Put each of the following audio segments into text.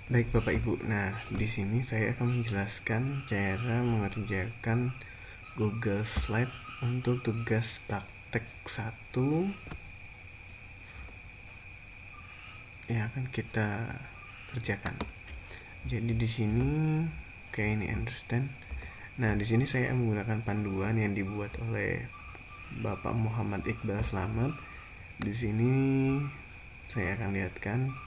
Baik Bapak Ibu, nah di sini saya akan menjelaskan cara mengerjakan Google Slide untuk tugas praktek 1 yang akan kita kerjakan. Jadi di sini kayak ini understand. Nah di sini saya menggunakan panduan yang dibuat oleh Bapak Muhammad Iqbal Slamet. Di sini saya akan lihatkan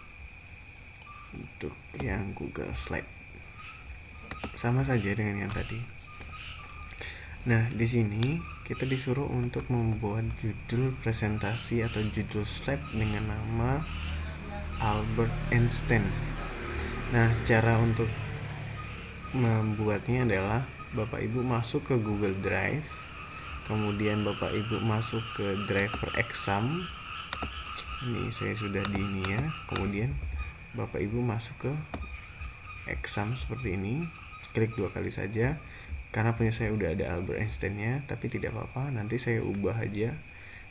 untuk yang Google Slide sama saja dengan yang tadi. Nah, di sini kita disuruh untuk membuat judul presentasi atau judul slide dengan nama Albert Einstein. Nah, cara untuk membuatnya adalah Bapak Ibu masuk ke Google Drive, kemudian Bapak Ibu masuk ke driver exam. Ini saya sudah di ini ya. Kemudian Bapak Ibu masuk ke exam seperti ini. Klik 2 kali saja. Karena punya saya udah ada Albert Einstein-nya, tapi tidak apa-apa, nanti saya ubah aja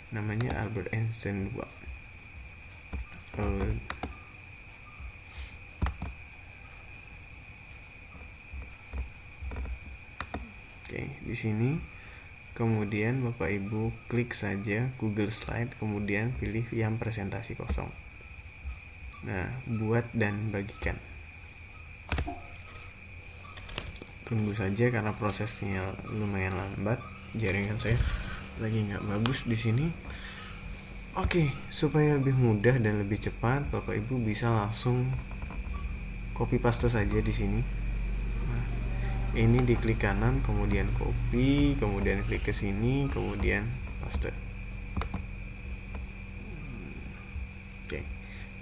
namanya Albert Einstein 2. Oke, di sini kemudian Bapak Ibu klik saja Google Slide, kemudian pilih yang presentasi kosong. Nah, buat dan bagikan. Tunggu saja karena prosesnya lumayan lambat, jaringan saya lagi nggak bagus di sini. Oke, supaya lebih mudah dan lebih cepat, Bapak Ibu bisa langsung copy paste saja di sini. Nah, ini diklik kanan, kemudian copy, kemudian klik ke sini, kemudian paste. Oke.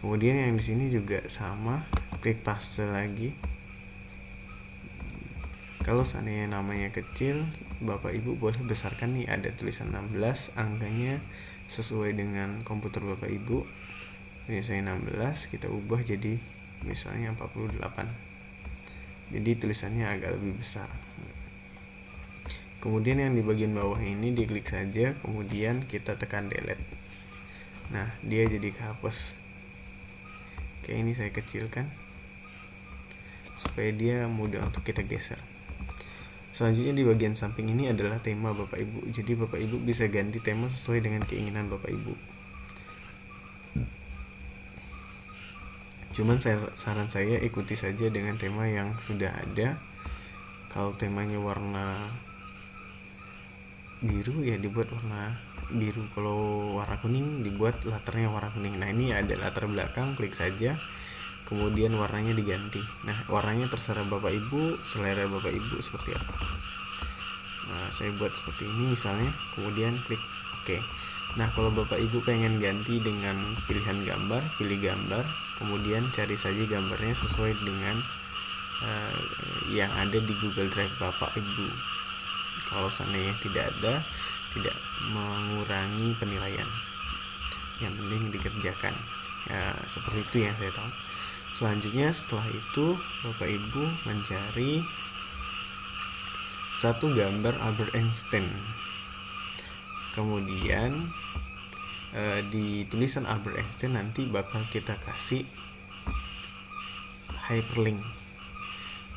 Kemudian yang di sini juga sama, klik paste lagi. Kalau seandainya namanya kecil, Bapak Ibu boleh besarkan nih, ada tulisan 16, angkanya sesuai dengan komputer Bapak Ibu. Ini saya 16, kita ubah jadi misalnya 48. Jadi tulisannya agak lebih besar. Kemudian yang di bagian bawah ini diklik saja, kemudian kita tekan delete. Nah, dia jadi kehapus. Oke, ini saya kecilkan supaya dia mudah untuk kita geser. Selanjutnya di bagian samping ini adalah tema Bapak Ibu. Jadi Bapak Ibu bisa ganti tema sesuai dengan keinginan Bapak Ibu. Cuman saran saya ikuti saja dengan tema yang sudah ada. Kalau temanya warna biru ya dibuat warna biru. Kalau warna kuning dibuat latarnya warna kuning. Nah, ini ada latar belakang, klik saja. Kemudian warnanya diganti. Nah, warnanya terserah Bapak Ibu, selera Bapak Ibu seperti apa. Nah, saya buat seperti ini misalnya, kemudian klik OK. Nah, kalau Bapak Ibu pengen ganti dengan pilihan gambar, pilih gambar, kemudian cari saja gambarnya sesuai dengan yang ada di Google Drive Bapak Ibu. Kalau seandainya tidak ada, tidak mengurangi penilaian. Yang penting dikerjakan. Ya, seperti itu yang saya tahu. Selanjutnya setelah itu Bapak Ibu mencari satu gambar Albert Einstein. Kemudian di tulisan Albert Einstein nanti bakal kita kasih hyperlink.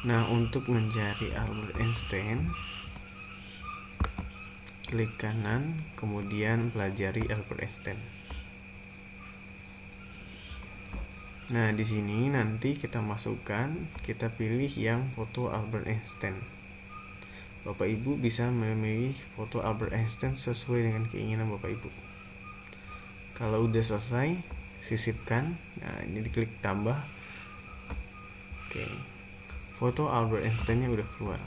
Nah, untuk mencari Albert Einstein, klik kanan, kemudian pelajari Albert Einstein. Nah, di sini nanti kita masukkan, kita pilih yang foto Albert Einstein. Bapak Ibu bisa memilih foto Albert Einstein sesuai dengan keinginan Bapak Ibu. Kalau udah selesai, sisipkan. Nah, ini diklik tambah. Oke. Foto Albert Einstein-nya udah keluar.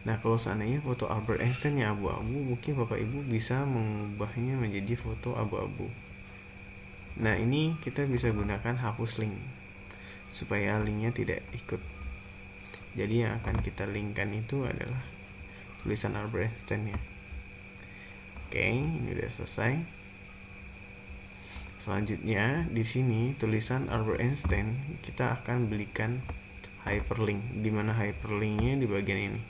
Nah, kalau seandainya foto Albert Einstein-nya abu-abu, mungkin Bapak Ibu bisa mengubahnya menjadi foto abu-abu. Nah, ini kita bisa gunakan hapus link supaya linknya tidak ikut. Jadi yang akan kita linkkan itu adalah tulisan Albert Einstein-nya. Oke, ini udah selesai. Selanjutnya di sini tulisan Albert Einstein kita akan belikan hyperlink, di mana hyperlinknya di bagian ini.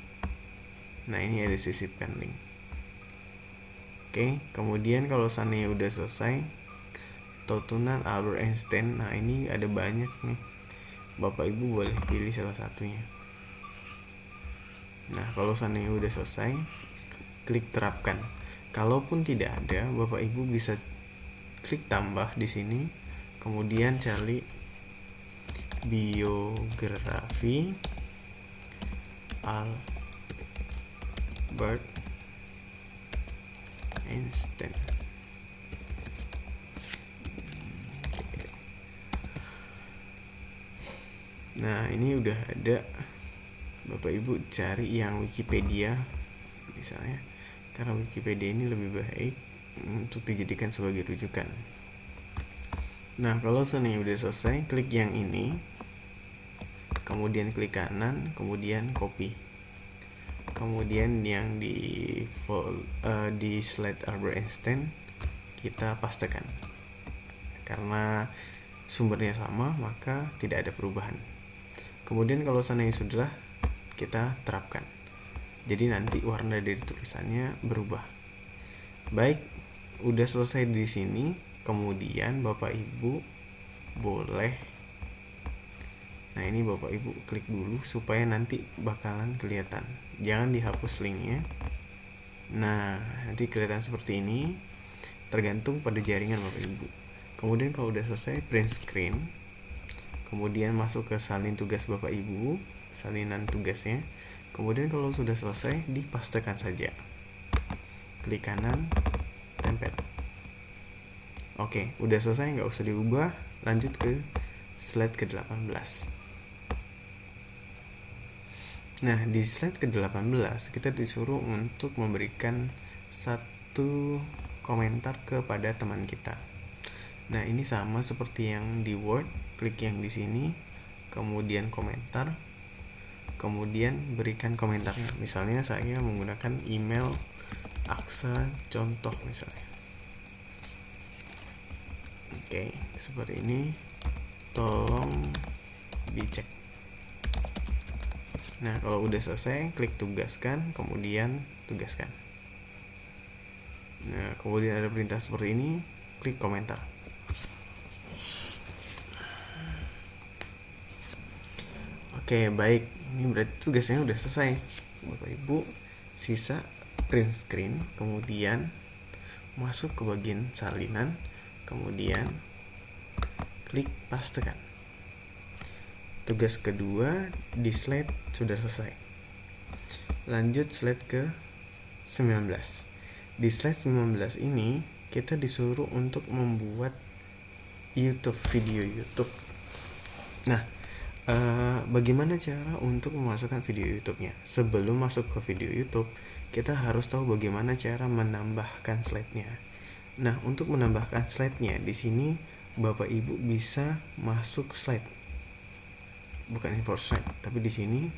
Nah, ini ada sisipkan link. Oke, kemudian kalau seandainya udah selesai, tuntunan Albert Einstein. Nah, ini ada banyak nih. Bapak Ibu boleh pilih salah satunya. Nah, kalau seandainya udah selesai, klik terapkan. Kalaupun tidak ada, Bapak Ibu bisa klik tambah di sini, kemudian cari biografi Albert Einstein. Nah, ini udah ada. Bapak Ibu cari yang Wikipedia misalnya, karena Wikipedia ini lebih baik untuk dijadikan sebagai rujukan. Nah, kalau seandainya udah selesai, klik yang ini, kemudian klik kanan, kemudian copy, kemudian yang di slide Albert Einstein kita pastekan. Karena sumbernya sama, maka tidak ada perubahan. Kemudian kalau seandainya sudah, kita terapkan. Jadi nanti warna dari tulisannya berubah. Baik, udah selesai di sini. Kemudian Bapak Ibu boleh, nah ini Bapak Ibu klik dulu supaya nanti bakalan kelihatan. Jangan dihapus linknya. Nah, nanti kelihatan seperti ini, tergantung pada jaringan Bapak Ibu. Kemudian kalau udah selesai, print screen, kemudian masuk ke salin tugas Bapak Ibu, salinan tugasnya. Kemudian kalau sudah selesai, dipastekan saja. Klik kanan, tempel. Oke, udah selesai, nggak usah diubah. Lanjut ke slide ke-18. Nah, di slide ke-18 kita disuruh untuk memberikan satu komentar kepada teman kita. Nah, ini sama seperti yang di Word. Klik yang di sini, kemudian komentar, kemudian berikan komentarnya. Misalnya saya menggunakan email Aksa contoh misalnya. Oke, seperti ini. Tolong dicek. Nah, kalau udah selesai, klik tugaskan, kemudian tugaskan. Nah, kemudian ada perintah seperti ini, klik komentar. Oke, baik. Ini berarti tugasnya udah selesai. Bapak Ibu, sisa print screen, kemudian masuk ke bagian salinan, kemudian klik pastekan. Tugas kedua di slide sudah selesai. Lanjut slide ke 19. Di slide 19 ini kita disuruh untuk membuat video YouTube. Nah, bagaimana cara untuk memasukkan video YouTube-nya? Sebelum masuk ke video YouTube, kita harus tahu bagaimana cara menambahkan slide-nya. Nah, untuk menambahkan slide-nya di sini Bapak Ibu bisa masuk slide. Bukan import slide, tapi di sini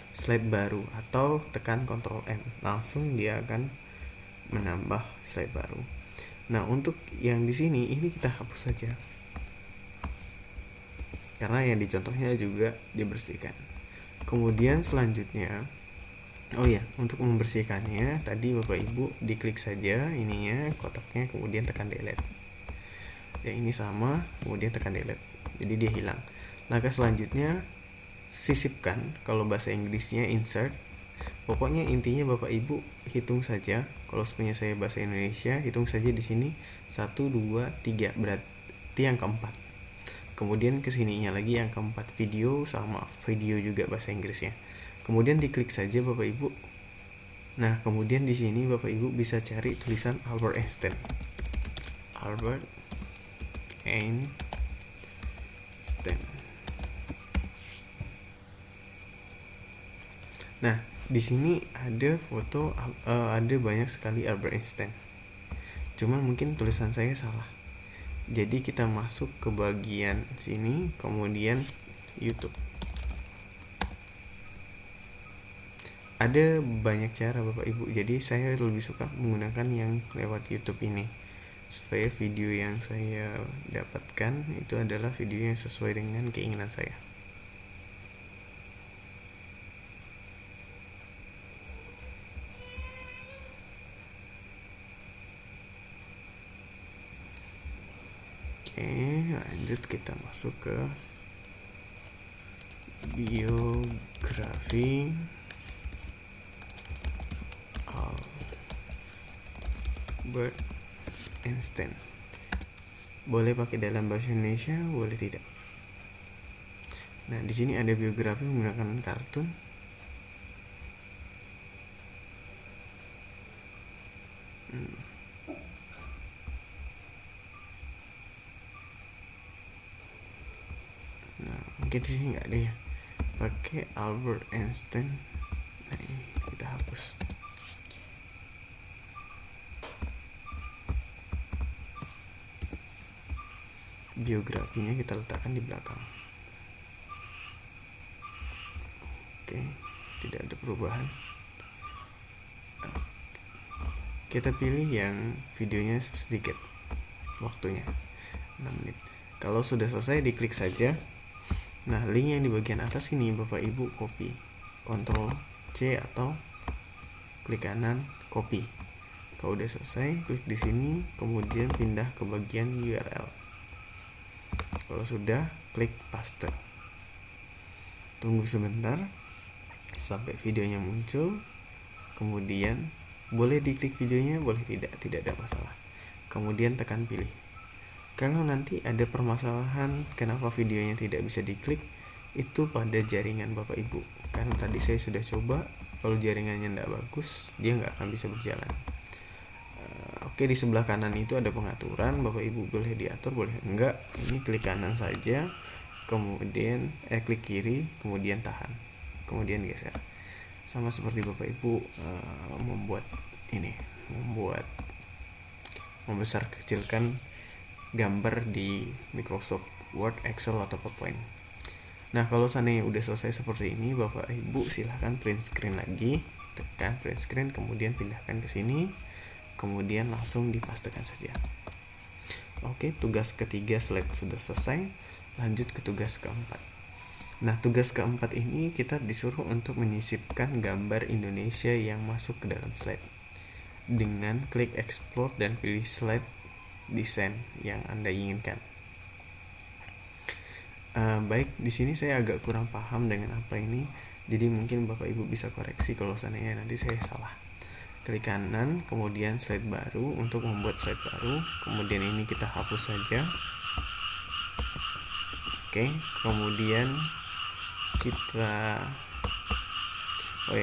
slide baru atau tekan Ctrl M. Langsung dia akan menambah slide baru. Nah, untuk yang di sini ini kita hapus saja. Karena yang di contohnya juga dibersihkan. Kemudian selanjutnya, untuk membersihkannya tadi Bapak Ibu diklik saja ininya, kotaknya, kemudian tekan delete. Ya, ini sama, kemudian tekan delete. Jadi dia hilang. Langkah selanjutnya sisipkan, kalau bahasa Inggrisnya insert. Pokoknya intinya Bapak Ibu hitung saja. Kalau sebenarnya saya bahasa Indonesia, hitung saja di sini 1 2 3, berarti yang keempat. Kemudian kesininya lagi yang keempat, video, sama video juga bahasa Inggrisnya. Kemudian diklik saja Bapak Ibu. Nah, kemudian di sini Bapak Ibu bisa cari tulisan Albert Einstein. Albert Einstein. Nah, di sini ada foto, ada banyak sekali Albert Einstein. Cuman mungkin tulisan saya salah. Jadi kita masuk ke bagian sini, kemudian YouTube. Ada banyak cara Bapak Ibu, jadi saya lebih suka menggunakan yang lewat YouTube ini, supaya video yang saya dapatkan itu adalah video yang sesuai dengan keinginan saya. Oke, lanjut kita masuk ke biografi Albert Einstein. Boleh pakai dalam bahasa Indonesia, boleh tidak. Nah, di sini ada biografi menggunakan kartun. Nah, mungkin di sini nggak ada ya. Pakai Albert Einstein. Nah, ini kita hapus. Biografinya kita letakkan di belakang. Oke, tidak ada perubahan. Kita pilih yang videonya sedikit waktunya, 6 menit. Kalau sudah selesai, diklik saja. Nah, link yang di bagian atas ini Bapak Ibu copy, Ctrl C atau klik kanan copy. Kalau udah selesai, klik di sini, kemudian pindah ke bagian URL. Kalau sudah, klik paste. Tunggu sebentar sampai videonya muncul. Kemudian boleh diklik videonya, boleh tidak ada masalah. Kemudian tekan pilih. Kalau nanti ada permasalahan kenapa videonya tidak bisa diklik, itu pada jaringan Bapak Ibu. Karena tadi saya sudah coba, kalau jaringannya tidak bagus, dia nggak akan bisa berjalan. Oke, di sebelah kanan itu ada pengaturan, Bapak Ibu boleh diatur, boleh enggak. Ini klik kanan saja, kemudian klik kiri, kemudian tahan, kemudian geser. Sama seperti Bapak Ibu membuat membesar kecilkan gambar di Microsoft Word, Excel atau PowerPoint. Nah, kalau seandainya udah selesai seperti ini, Bapak Ibu silahkan print screen lagi, tekan print screen, kemudian pindahkan ke sini, kemudian langsung dipastekan saja. Oke, tugas ketiga slide sudah selesai. Lanjut ke tugas keempat. Nah, tugas keempat ini kita disuruh untuk menyisipkan gambar Indonesia yang masuk ke dalam slide. Dengan klik explore dan pilih slide desain yang Anda inginkan. Baik, di sini saya agak kurang paham dengan apa ini. Jadi mungkin Bapak Ibu bisa koreksi kalau seandainya nanti saya salah. Klik kanan, kemudian slide baru untuk membuat slide baru. Kemudian ini kita hapus saja. Oke, kemudian kita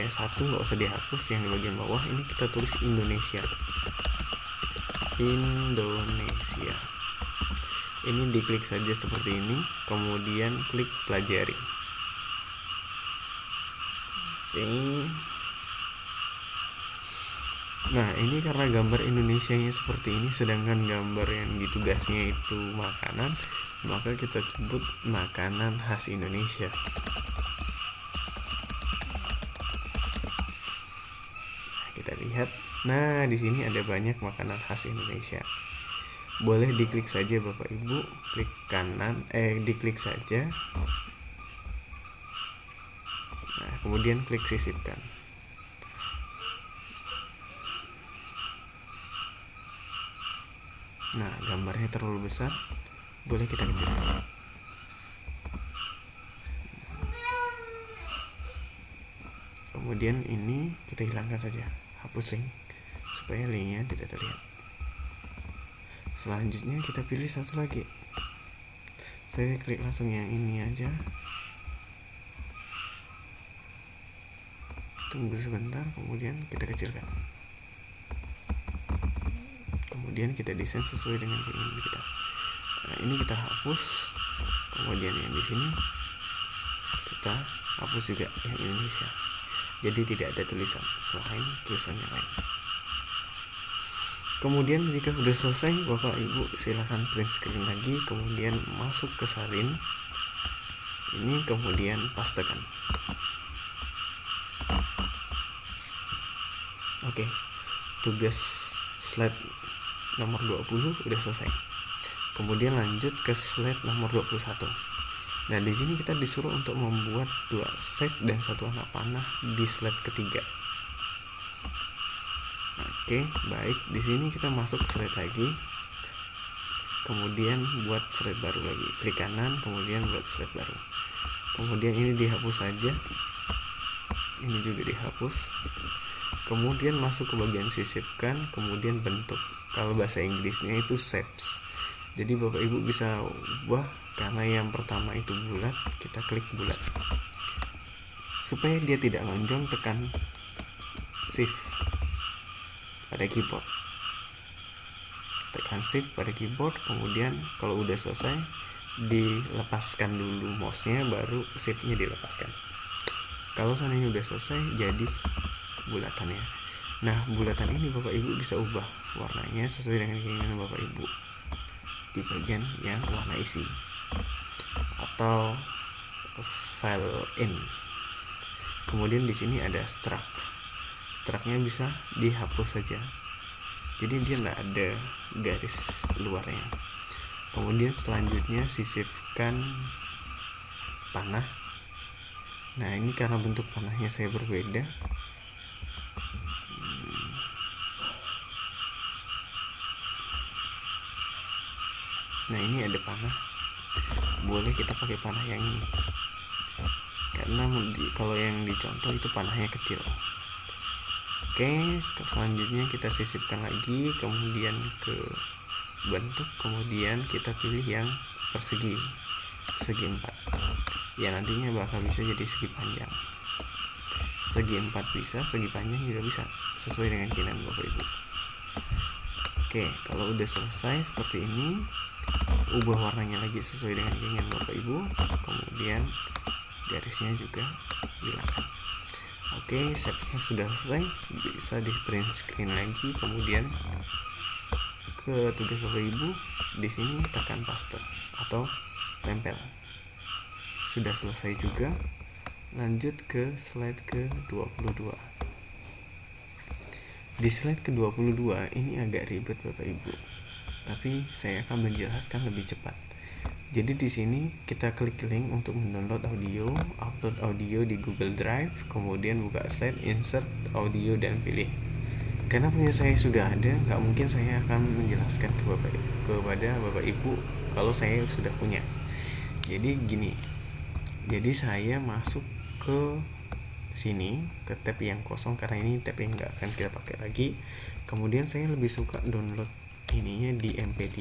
satu nggak usah dihapus, yang di bagian bawah ini kita tulis Indonesia. Ini diklik saja seperti ini, kemudian klik pelajari. Oke. Nah, ini karena gambar Indonesianya seperti ini, sedangkan gambar yang di tugasnya itu makanan, maka kita sebut makanan khas Indonesia. Kita lihat. Nah, di sini ada banyak makanan khas Indonesia. Boleh diklik saja Bapak Ibu, klik kanan, diklik saja. Nah, kemudian klik sisipkan. Nah, gambarnya terlalu besar, boleh kita kecilkan. Kemudian ini kita hilangkan saja, hapus link supaya linknya tidak terlihat. Selanjutnya kita pilih satu lagi. Saya klik langsung yang ini aja. Tunggu sebentar, kemudian kita kecilkan. Kemudian kita desain sesuai dengan keinginan kita. Nah, ini kita hapus. Kemudian yang di sini kita hapus juga yang Indonesia. Jadi tidak ada tulisan selain tulisan yang lain. Kemudian jika sudah selesai, Bapak Ibu silakan print screen lagi, kemudian masuk ke salin. Ini kemudian pastekan. Oke. Tugas slide nomor 20 udah selesai. Kemudian lanjut ke slide nomor 21. Nah, di sini kita disuruh untuk membuat 2 set dan 1 anak panah di slide ketiga. Oke, baik. Di sini kita masuk slide lagi. Kemudian buat slide baru lagi. Klik kanan, kemudian buat slide baru. kemudian ini dihapus saja, ini juga dihapus, kemudian masuk ke bagian sisipkan, kemudian bentuk. Kalau bahasa Inggrisnya itu shapes. Jadi Bapak Ibu bisa ubah, karena yang pertama itu bulat, kita klik bulat. Supaya dia tidak lonjong, tekan shift pada keyboard. Tekan shift pada keyboard, kemudian kalau udah selesai dilepaskan dulu mouse-nya, baru shift-nya dilepaskan. Kalau seandainya udah selesai, jadi bulatannya. Nah, bulatan ini Bapak Ibu bisa ubah warnanya sesuai dengan keinginan Bapak Ibu di bagian yang warna isi atau fill in. Kemudian di sini ada struct. Struct-nya bisa dihapus saja. Jadi dia nggak ada garis luarnya. Kemudian selanjutnya sisipkan panah. Nah, ini karena bentuk panahnya saya berbeda. Nah, ini ada panah. Boleh kita pakai panah yang ini. Karena kalau yang dicontoh itu panahnya kecil. Oke, selanjutnya kita sisipkan lagi, kemudian ke bentuk, kemudian kita pilih yang persegi, segi 4. Ya, nantinya bakal bisa jadi segi panjang. Segi 4 bisa, segi panjang juga bisa, sesuai dengan keinginan Bapak Ibu. Oke, kalau udah selesai seperti ini, ubah warnanya lagi sesuai dengan keinginan Bapak Ibu, kemudian garisnya juga hilangkan. Oke, setnya sudah selesai, bisa di print screen lagi, kemudian ke tugas Bapak Ibu, di sini tekan paste atau tempel. Sudah selesai juga. Lanjut ke slide ke-22. Di slide ke-22 ini agak ribet Bapak Ibu, tapi saya akan menjelaskan lebih cepat. Jadi di sini kita klik link untuk mendownload audio, upload audio di Google Drive, kemudian buka slide, insert audio dan pilih. Karena punya saya sudah ada, nggak mungkin saya akan menjelaskan kepada Bapak Ibu kalau saya sudah punya. Jadi gini, jadi saya masuk ke sini, ke tab yang kosong, karena ini tab yang nggak akan kita pakai lagi. Kemudian saya lebih suka download ininya di MP3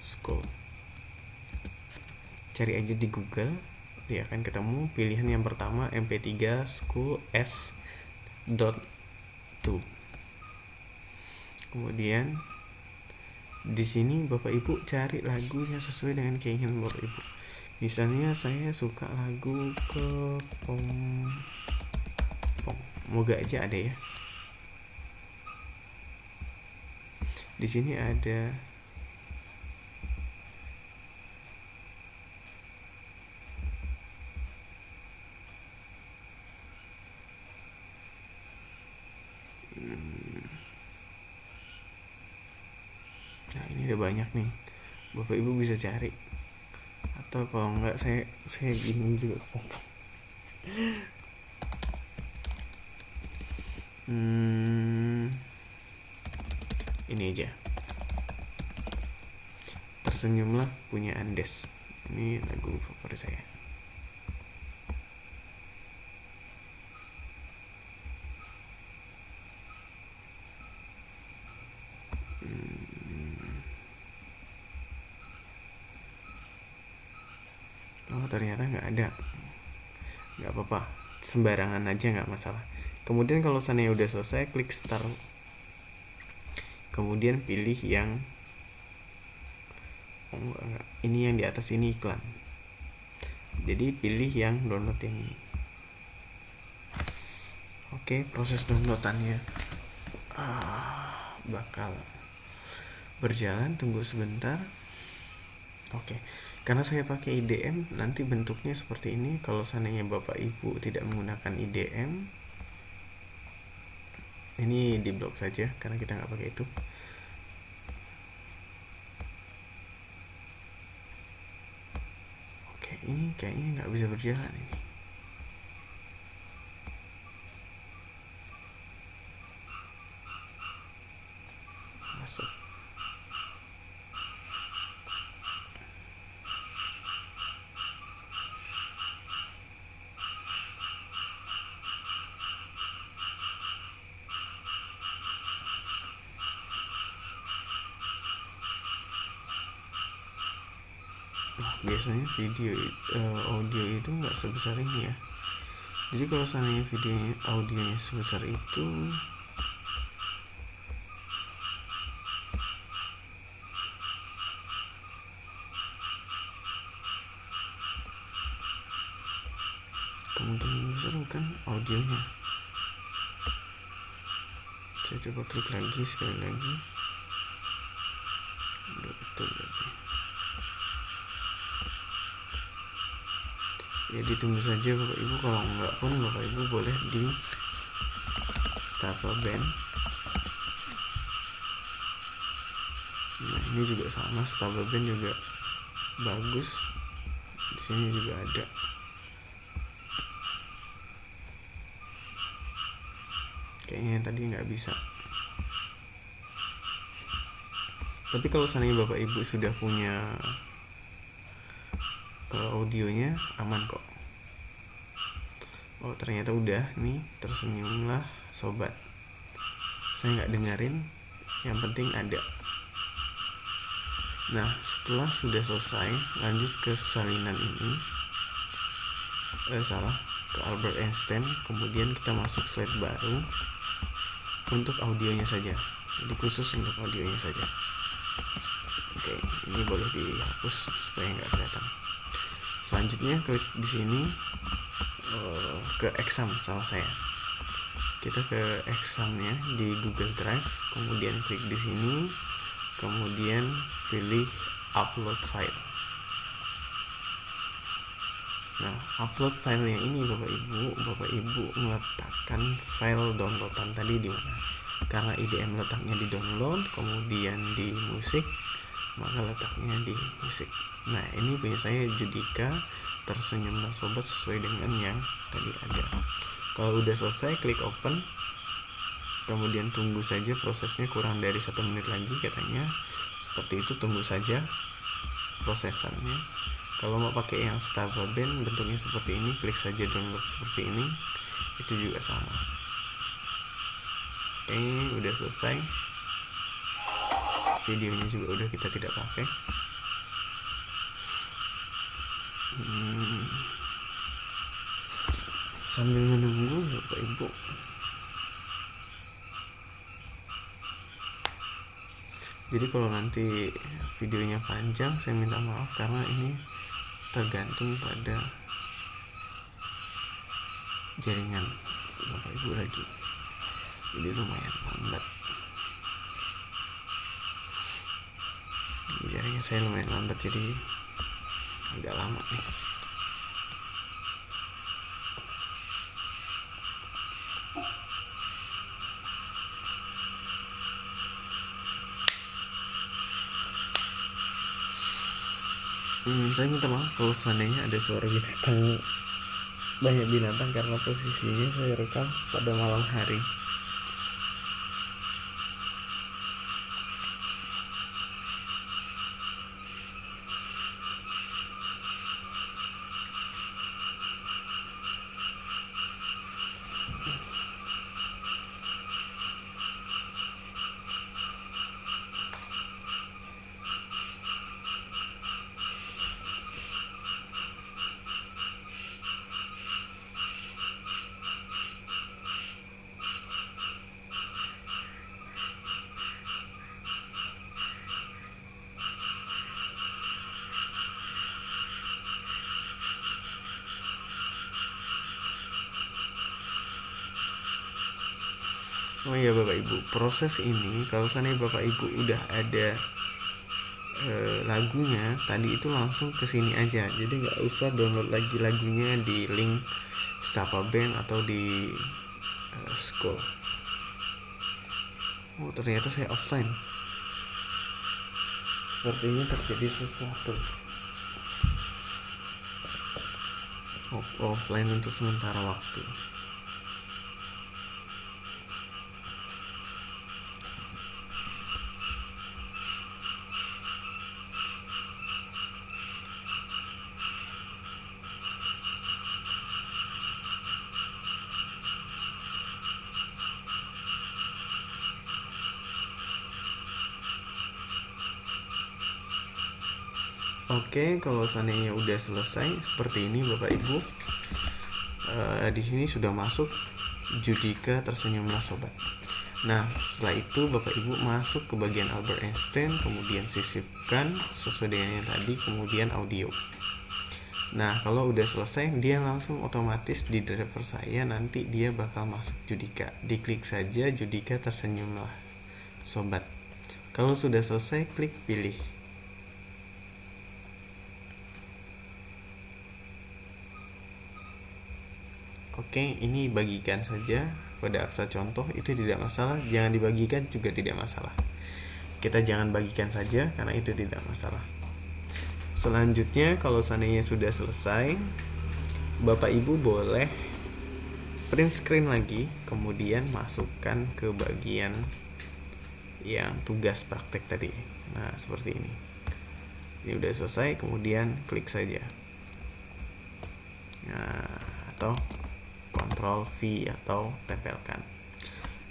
School. Cari aja di Google, dia akan ketemu pilihan yang pertama MP3 School S.2. Kemudian di sini Bapak Ibu cari lagunya sesuai dengan keinginan Bapak Ibu. Misalnya saya suka lagu ke pom, moga aja ada ya. Di sini ada nah, ini ada banyak nih. Bapak Ibu bisa cari. Atau kalau enggak saya bingung juga. Ini aja. Tersenyumlah punya Andes. Ini lagu favorit saya. Oh, ternyata nggak ada. Nggak apa-apa, sembarangan aja, nggak masalah. Kemudian kalau seandainya udah selesai, klik start. Kemudian pilih yang ini yang di atas ini iklan. Jadi pilih yang download yang ini. Oke, proses downloadannya bakal berjalan, tunggu sebentar. Oke, karena saya pakai IDM, nanti bentuknya seperti ini. Kalau seandainya Bapak Ibu tidak menggunakan IDM, ini di blok saja karena kita nggak pakai itu. Oke, ini kayaknya nggak bisa berjalan ini. Masuk. Nah, biasanya audio itu nggak sebesar ini ya. Jadi kalau seandainya audionya sebesar itu, kemungkinan besar bukan audionya. Saya coba klik lagi sekali lagi. Udah betul berarti. Ya ditunggu saja Bapak Ibu, kalau enggak pun Bapak Ibu boleh di Stable Band. Nah ini juga sama, Stable Band juga bagus. Di sini juga ada. Kayaknya yang tadi nggak bisa. Tapi kalau seandainya Bapak Ibu sudah punya audionya, aman kok. Oh ternyata udah nih, tersenyumlah sobat. Saya nggak dengerin, yang penting ada. Nah setelah sudah selesai, lanjut ke salinan ini. Ke Albert Einstein. Kemudian kita masuk slide baru untuk audionya saja. Jadi khusus untuk audionya saja. Oke, ini boleh dihapus supaya nggak kelihatan. Selanjutnya klik di sini ke exam salah saya. Kita ke examnya di Google Drive, kemudian klik di sini, kemudian pilih upload file. Nah, upload filenya ini Bapak Ibu meletakkan file downloadan tadi di mana? Karena IDM letaknya di download, kemudian di musik, maka letaknya di musik. Nah, ini punya saya Judika, tersenyumlah sobat, sesuai dengan yang tadi ada. Kalau udah selesai, klik open, kemudian tunggu saja prosesnya kurang dari 1 menit lagi katanya. Seperti itu, tunggu saja prosesannya. Kalau mau pakai yang Stable Band bentuknya seperti ini, klik saja download seperti ini, itu juga sama. Oke, udah selesai. Videonya juga udah kita tidak pakai. Sambil menunggu Bapak Ibu, jadi kalau nanti videonya panjang saya minta maaf karena ini tergantung pada jaringan Bapak Ibu lagi, jadi lumayan lambat. Jaringan saya lumayan lambat, jadi agak lama nih. Saya minta maaf kalau seandainya ada suara binatang, banyak binatang, karena posisinya saya rekam pada malam hari. Oh iya Bapak Ibu, proses ini kalau seandainya Bapak Ibu udah ada lagunya tadi itu langsung ke sini aja, jadi nggak usah download lagi lagunya di link Stable Band atau di School. Oh ternyata saya offline, sepertinya terjadi sesuatu. Offline untuk sementara waktu. Oke, kalau seandainya udah selesai seperti ini Bapak Ibu, di sini sudah masuk Judika tersenyumlah sobat. Nah, setelah itu Bapak Ibu masuk ke bagian Albert Einstein, kemudian sisipkan sesuai dengan yang tadi, kemudian audio. Nah, kalau udah selesai, dia langsung otomatis di driver saya nanti dia bakal masuk Judika. Diklik saja Judika tersenyumlah sobat. Kalau sudah selesai, klik pilih. Oke, ini bagikan saja pada aksa contoh, itu tidak masalah. Jangan dibagikan juga tidak masalah. Kita jangan bagikan saja karena itu tidak masalah. Selanjutnya, kalau seandainya sudah selesai, Bapak Ibu boleh print screen lagi, kemudian masukkan ke bagian yang tugas praktek tadi. Nah, seperti ini. Ini udah selesai, kemudian klik saja. Nah, atau Ctrl V atau tempelkan.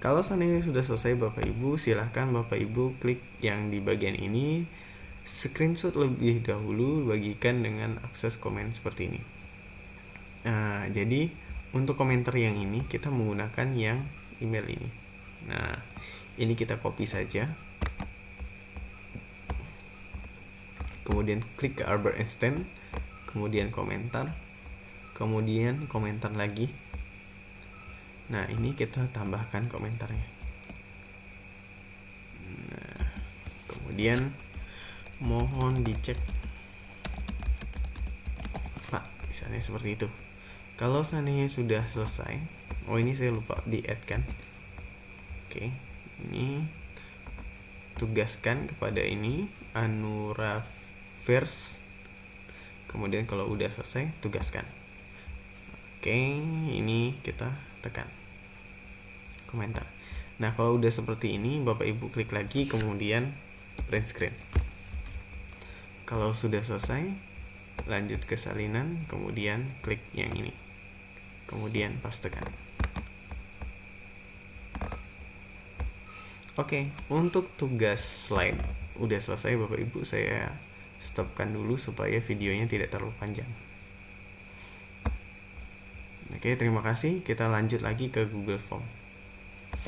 Kalau seandainya sudah selesai Bapak Ibu, silahkan Bapak Ibu klik yang di bagian ini, screenshot lebih dahulu, bagikan dengan akses komen seperti ini. Nah, jadi untuk komentar yang ini kita menggunakan yang email ini. Nah, ini kita copy saja. Kemudian klik ke Albert Einstein, kemudian komentar, kemudian komentar lagi. Nah, ini kita tambahkan komentarnya. Nah, kemudian mohon dicek Pak, misalnya seperti itu. Kalau seandainya sudah selesai, oh ini saya lupa di add kan. Oke, ini tugaskan kepada ini Anuraverse. Kemudian kalau udah selesai, tugaskan. Oke, ini kita tekan komentar. Nah, kalau udah seperti ini, Bapak Ibu klik lagi, kemudian print screen. Kalau sudah selesai, lanjut ke salinan, kemudian klik yang ini, kemudian pastekan. Oke, untuk tugas slide udah selesai Bapak Ibu. Saya stopkan dulu supaya videonya tidak terlalu panjang. Oke, terima kasih. Kita lanjut lagi ke Google Form.